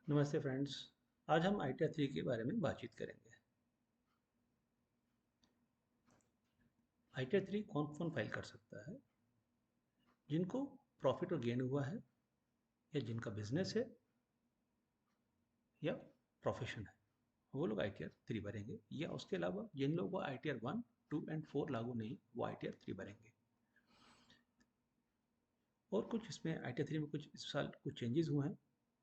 नमस्ते फ्रेंड्स। आज हम ITR 3 के बारे में बातचीत करेंगे। ITR 3 कौन कौन फाइल कर सकता है? जिनको प्रॉफिट और गेन हुआ है, या जिनका बिजनेस है, या प्रोफेशन है, वो लोग ITR 3 भरेंगे। या उसके अलावा जिन लोगों को ITR 1, 2 एंड 4 लागू नहीं, वो ITR 3 भरेंगे। और कुछ इसमें ITR 3 में कुछ इस साल कुछ चेंजेस हुए हैं।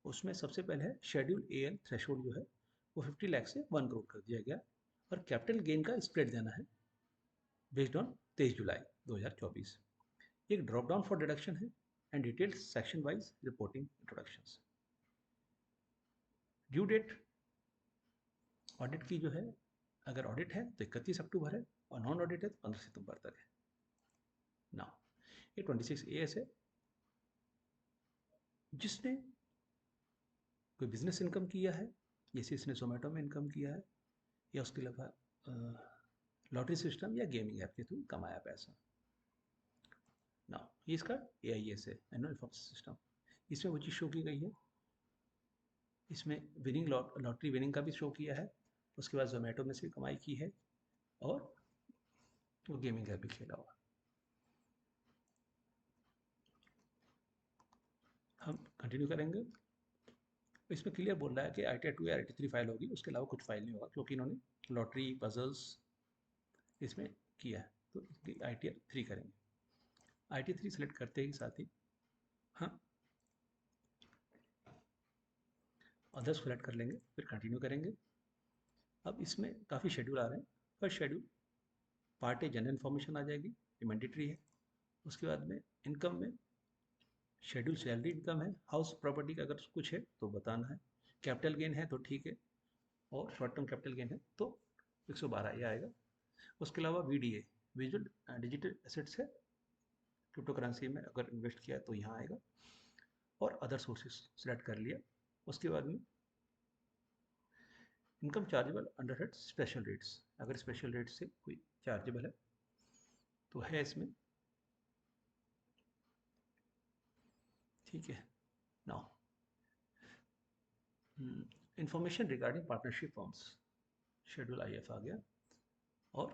उसमें सबसे पहले है शेड्यूल AL थ्रेशोल्ड जो है वो 50 लाख से 1 करोड़ कर दिया गया, और कैपिटल गेन का स्प्रेड देना है बेस्ड ऑन 23 जुलाई 2024। एक ड्रॉप डाउन फॉर डिडक्शन है and detailed section wise reporting introductions. Due date audit की जो है, अगर ऑडिट है तो 31 अक्टूबर है, और नॉन ऑडिट है तो 15 सितंबर तक है। नाउ ये 26 AS है। जिसने कोई बिजनेस इनकम किया है, जैसे इसने जोमेटो में इनकम किया है, या उसके अलावा लॉटरी सिस्टम या गेमिंग ऐप के थ्रू कमाया पैसा। नाउ ये इसका AIS है, एनुअल इन्फॉर्मेशन सिस्टम। इसमें वो चीज़ शो की गई है। इसमें विनिंग लॉटरी विनिंग का भी शो किया है। उसके बाद जोमेटो में से कमाई की है, और वो गेमिंग ऐप भी खेला हुआ। हम कंटिन्यू करेंगे। इसमें क्लियर बोल रहा है कि ITR 2 या ITR 3 फाइल होगी, उसके अलावा कुछ फाइल नहीं होगा, क्योंकि इन्होंने लॉटरी पजल्स इसमें किया है, तो इसकी ITR 3 करेंगे। ITR 3 सेलेक्ट करते ही साथ ही हाँ अदर्स सेलेक्ट कर लेंगे, फिर कंटिन्यू करेंगे। अब इसमें काफ़ी शेड्यूल आ रहे हैं। First schedule part A general information आ जाएगी, ये मैंडेटरी है। उसके बाद में इनकम में शेड्यूल सैलरी इनकम है, हाउस प्रॉपर्टी का अगर कुछ है तो बताना है, कैपिटल गेन है तो ठीक है, और शॉर्ट टर्म कैपिटल गेन है तो 112 ये आएगा। उसके अलावा VDA विजुअल डिजिटल एसेट्स है, क्रिप्टो करेंसी में अगर इन्वेस्ट किया है तो यहाँ आएगा, और अदर सोर्सेस सेलेक्ट कर लिया। उसके बाद में income chargeable under head special rates, अगर स्पेशल रेट से कोई चार्जेबल है तो है इसमें, ठीक है। Now information regarding partnership forms, schedule IF आ गया, और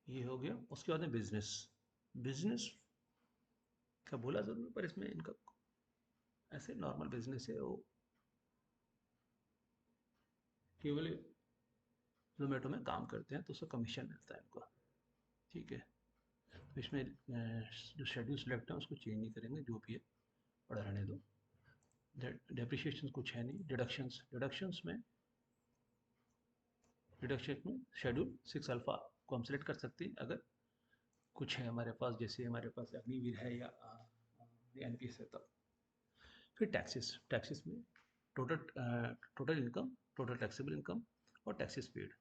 ये हो गया। उसके बाद में बिजनेस, बिजनेस का बोला जरूर, पर इसमें इनका ऐसे नॉर्मल बिजनेस है, वो केवल जोमेटो में काम करते हैं तो उसका कमीशन मिलता है इनको, ठीक है। तो इसमें जो शेड्यूल सेलेक्ट है उसको चेंज नहीं करेंगे, जो भी है पड़ा रहने दो। डेप्रिशिएशन कुछ है नहीं। डिडक्शंस, डिडक्शंस में डिडक्शन में शेड्यूल 6 अल्फा को हम सेलेक्ट कर सकते हैं अगर कुछ है हमारे पास, जैसे हमारे पास अग्निवीर है या NPS है तब। फिर टैक्सेस, टैक्सेस में total income, total taxable income, और taxes paid.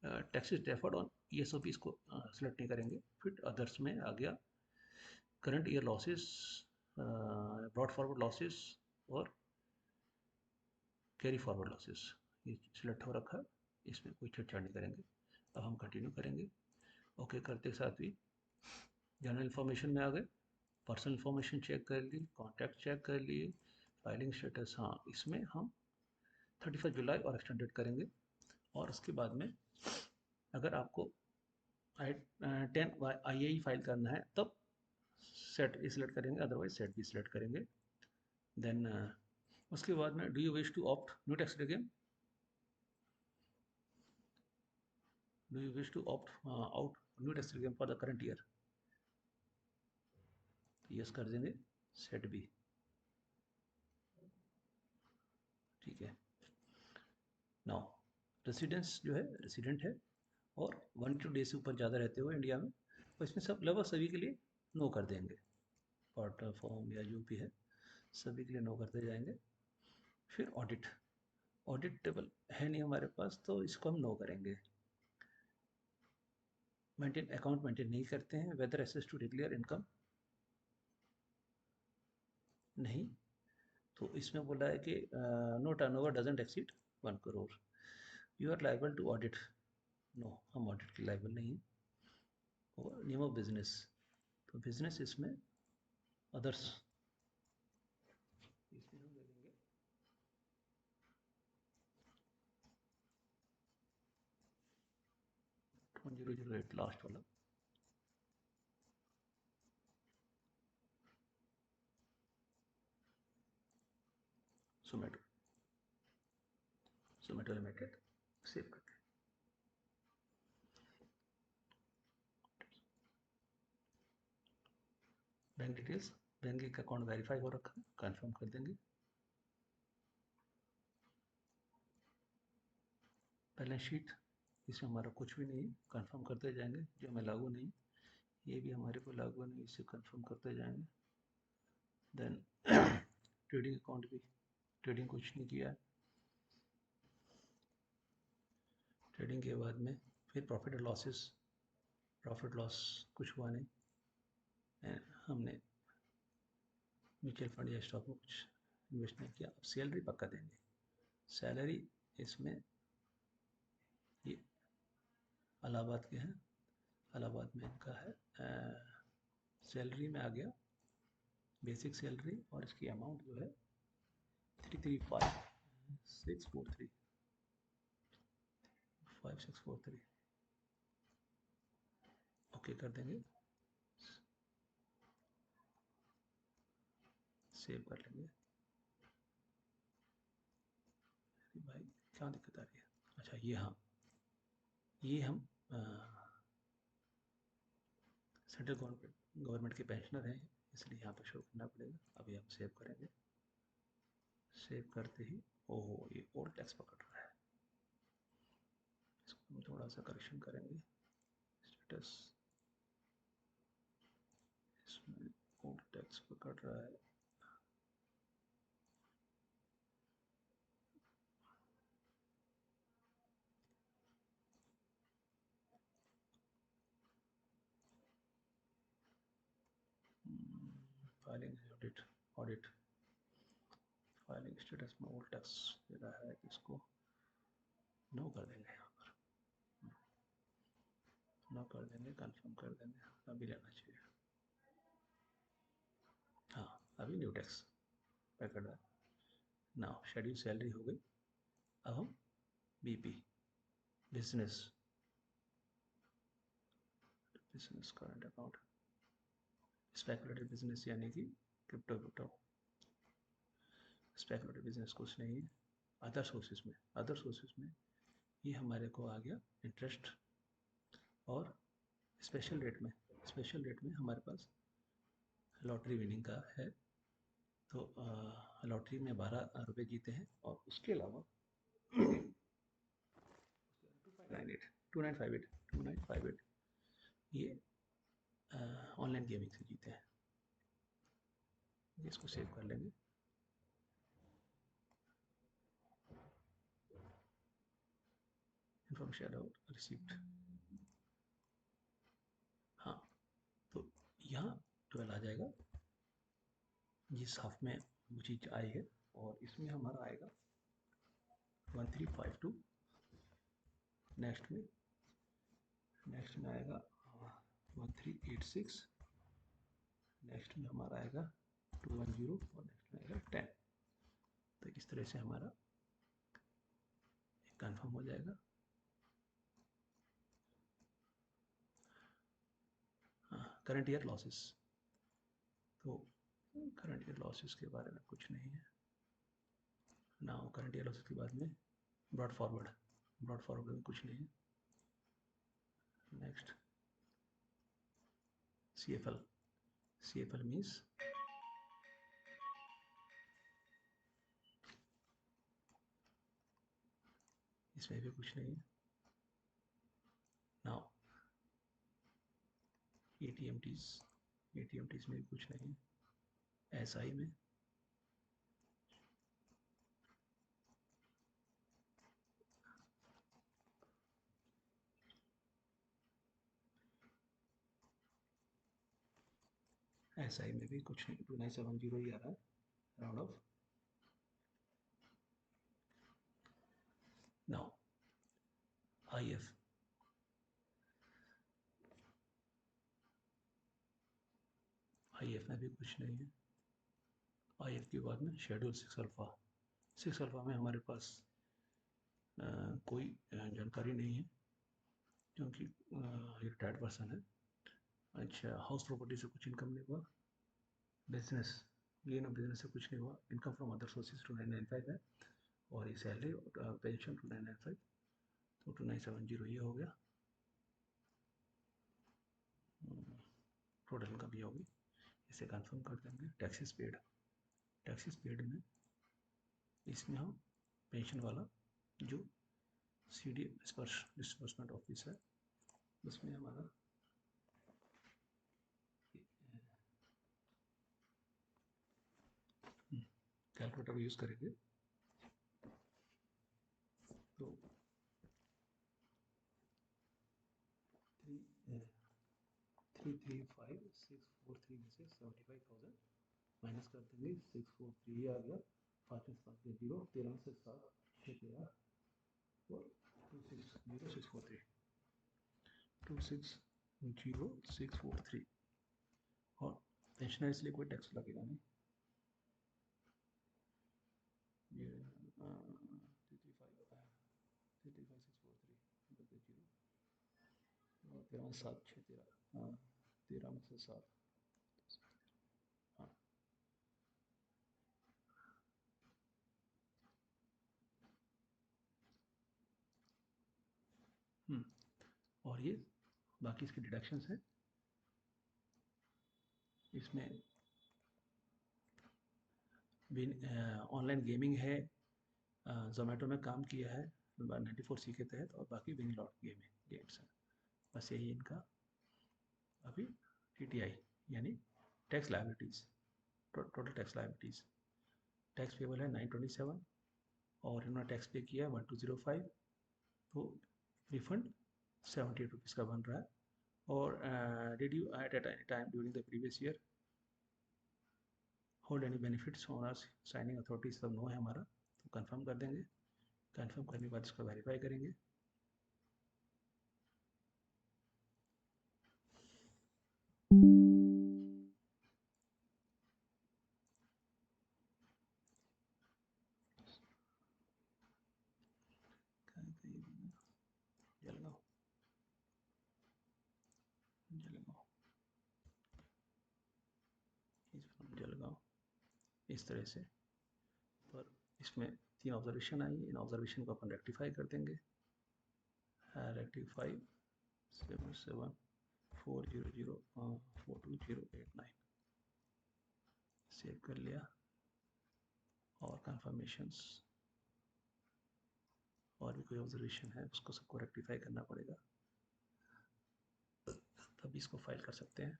Taxes deferred on ESOP इसको सेलेक्ट नहीं करेंगे। फिर अदर्स में आ गया current year losses, brought forward losses, और कैरी फॉरवर्ड लॉसेस, ये सिलेक्ट हो रखा है, इसमें कोई छेड़छाड़ नहीं करेंगे। अब हम कंटिन्यू करेंगे। ओके करते साथ ही जनरल इन्फॉर्मेशन में आ गए, पर्सनल इन्फॉर्मेशन चेक कर ली, कॉन्टैक्ट चेक कर लिए, फाइलिंग स्टेटस, हाँ इसमें हम 31 जुलाई और एक्सटेंडेड करेंगे। और उसके बाद में अगर आपको आई 10 IAE फाइल करना है तब सेट भी सिलेक्ट करेंगे, अदरवाइज सेट भी सिलेक्ट करेंगे। देन उसके बाद में do you wish to opt new tax regime, do you wish to opt out new tax regime for the current year, yes कर देंगे, सेट भी, ठीक है। नाउ रेसिडेंस जो है, रेसिडेंट है और 1 to 2 से ऊपर ज़्यादा रहते हो इंडिया में, तो इसमें सब लगभग सभी के लिए नो कर देंगे। वाटर फॉर्म या जो भी है सभी के लिए नो करते जाएंगे। फिर ऑडिट, ऑडिट टेबल है नहीं हमारे पास तो इसको हम नो करेंगे। मेंटेन अकाउंट मेंटेन नहीं करते हैं। Whether assess to declare income, नहीं। तो इसमें बोला है कि no turnover doesn't exceed 1 crore, you are liable to audit, no हम ऑडिट के लाइबल नहीं हैं। और नेम ऑफ बिजनेस, तो बिजनेस इसमें अदर्स, 3208 लास्ट वाला। जोमेटो लिमिटेड सेव करते हैं। बैंक डिटेल्स, बैंक का अकाउंट वेरीफाई हो रखा है, कंफर्म कर देंगे। बैलेंस शीट, इसमें हमारा कुछ भी नहीं, कंफर्म करते जाएंगे। जो हमें लागू नहीं, ये भी हमारे को लागू नहीं, इसे कंफर्म करते जाएंगे। देन ट्रेडिंग अकाउंट भी, ट्रेडिंग कुछ नहीं किया। ट्रेडिंग के बाद में फिर प्रॉफिट और लॉसेस, प्रॉफिट लॉस कुछ हुआ नहीं, हमने म्यूचुअल फंड या स्टॉक में कुछ इन्वेस्ट नहीं किया। अब सैलरी पक्का देंगे। सैलरी इसमें ये इलाहाबाद के हैं, इलाहाबाद में इनका है। सैलरी में आ गया बेसिक सैलरी, और इसकी अमाउंट जो है 335643 5643। ओके कर देंगे, सेव कर लेंगे। भाई क्या दिक्कत आ रही है? अच्छा ये, हाँ ये हम सेंट्रल गवर्नमेंट के पेंशनर हैं, इसलिए यहाँ पर शो करना पड़ेगा। अभी हम सेव करेंगे। सेव करते ही ओहो ये ओल्ड टैक्स पकड़ रहा है, इसको हम थोड़ा सा करेक्शन करेंगे। स्टेटस इसमें ओल्ड टैक्स पकड़ रहा है। Filing audit, audit filing status में ओल्ड टैक्स दे रहा है, इसको नो कर देंगे। यहाँ पर नो कर देंगे, कंफर्म कर देंगे। अभी लेना चाहिए, हाँ अभी न्यू टैक्स पकड़ रहा है। नाउ शेड्यूल सैलरी हो गई। अब हम BP, business business current account, speculative business यानी कि क्रिप्टो स्पेकुलेटिव बिजनेस कुछ नहीं है। अदर सोर्सेज में ये हमारे को आ गया इंटरेस्ट, और स्पेशल रेट में हमारे पास लॉटरी विनिंग का है। तो लॉटरी में 12 रुपये जीते हैं, और उसके अलावा 2958 ये ऑनलाइन गेमिंग से जीते हैं। इसको सेव कर लेंगे। इन्फॉर्मेशन अबाउट रिसीप्ट, हाँ तो यहाँ 12 आ जाएगा, जिस हाफ में वो चीज़ आई है, और इसमें हमारा आएगा 1352। नेक्स्ट में आएगा 1386। नेक्स्ट में हमारा आएगा 210, और नेक्स्ट में आएगा 10। तो इस तरह से हमारा कंफर्म हो जाएगा। करंट ईयर लॉसेस, तो करंट ईयर लॉसेस के बारे में कुछ नहीं है। नाउ करंट ईयर लॉसेस के बाद में ब्रॉड फॉरवर्ड में कुछ नहीं है। नेक्स्ट CFL मीन्स इसमें भी कुछ नहीं है। नाउ ATMTs में भी कुछ नहीं है। SI में भी कुछ नहीं, 2970 ही आ रहा है राउंड ऑफ। नाउ IF में भी कुछ नहीं है। IF के बाद में शेड्यूल 6 अल्फा में हमारे पास कोई जानकारी नहीं है। क्योंकि रिटायर्ड पर्सन है। अच्छा, हाउस प्रॉपर्टी से कुछ इनकम नहीं हुआ, बिजनेस, ये ना बिजनेस से कुछ नहीं हुआ, इनकम फ्रॉम अदर सोर्सेज 2995 है, और ये सैलरी पेंशन 2995, तो 2970 ये हो गया, टोटल इनकम ये होगी। इसे कंफर्म कर देंगे। टैक्सेस पेड, टैक्सेस पेड में इसमें हम पेंशन वाला जो CD डिस्बर्समेंट ऑफिस है, उसमें हमारा कैलकुलेटर यूज़ करेंगे। तो 335,643 में से 75,000 माइनस कर देंगे, 643 आ गया, 5 में 7 के 0, 13 से 7 6 13 और 260643, 260643, और पेंशनर इसलिए कोई टैक्स लगेगा नहीं। ये 13 में 7 6 13, हाँ 13 में से 7, हाँ और ये बाकी इसके डिडक्शंस हैं। इसमें ऑनलाइन गेमिंग है, जोमेटो में काम किया है 94C के तहत, और बाकी विन लॉट गेम्स हैं। बस यही इनका अभी TTI यानी tax liabilities, total tax liabilities. Tax payable है 927, और इन्होंने टैक्स पे किया है 1205, तो रिफंड 78 रुपीज़ का बन रहा है। और did you at any time during the previous year hold any benefits on our signing authority, सब नो है हमारा, तो कंफर्म कर देंगे। कंफर्म करने के बाद इसको वेरीफाई करेंगे। जलगांव, जलगांव, जलगांव, इस तरह से। पर इसमें 3 ऑब्जर्वेशन आई, इन ऑब्जर्वेशन को अपन रेक्टिफाई कर देंगे। रेक्टिफाई 7740042089 सेव कर लिया, और कंफर्मेशंस और भी कोई ऑब्जर्वेशन है उसको सबको रेक्टिफाई करना पड़ेगा, तभी इसको फाइल कर सकते हैं।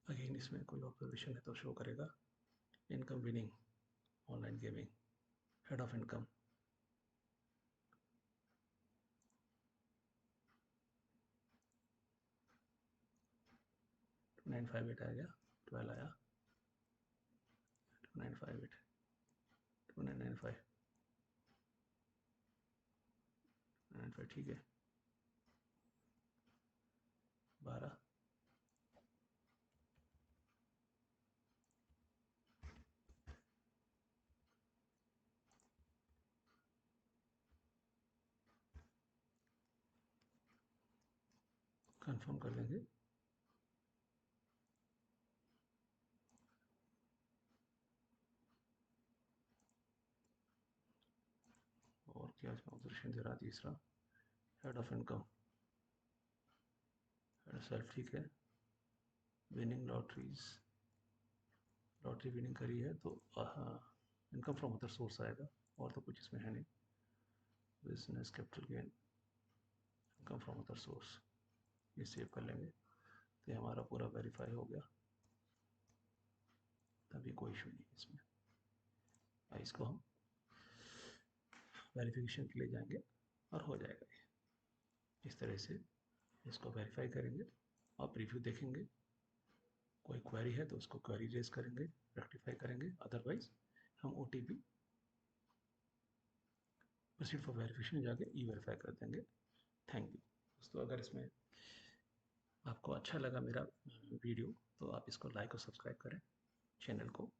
अगेन इसमें कोई ऑब्जर्वेशन है तो शो करेगा। Income winning online gaming, head of income, two 958 आ गया, 12 आया, 2958, 2995, 95 ठीक है, 12, कंफर्म कर देंगे। और क्या इसमें ऑब्जर्वेशन दे रहा, तीसरा head of income, head self ठीक है, विनिंग लॉटरीज, लॉटरी विनिंग करी है तो इनकम फ्रॉम अदर सोर्स आएगा, और तो कुछ इसमें है नहीं। Business capital gain, income from other source, ये सेव कर लेंगे, तो ये हमारा पूरा वेरीफाई हो गया, तभी कोई इशू नहीं इसमें। इसको हम वेरिफिकेशन के लिए जाएंगे और हो जाएगा। इस तरह से इसको वेरीफाई करेंगे, आप रिव्यू देखेंगे, कोई क्वेरी है तो उसको क्वेरी रेज करेंगे, रेक्टिफाई करेंगे, अदरवाइज हम OTP प्रोसीड फॉर वेरिफिकेशन जाके E-वेरीफाई कर देंगे। थैंक यू दोस्तों। अगर इसमें आपको अच्छा लगा मेरा वीडियो, तो आप इसको लाइक और सब्सक्राइब करें चैनल को।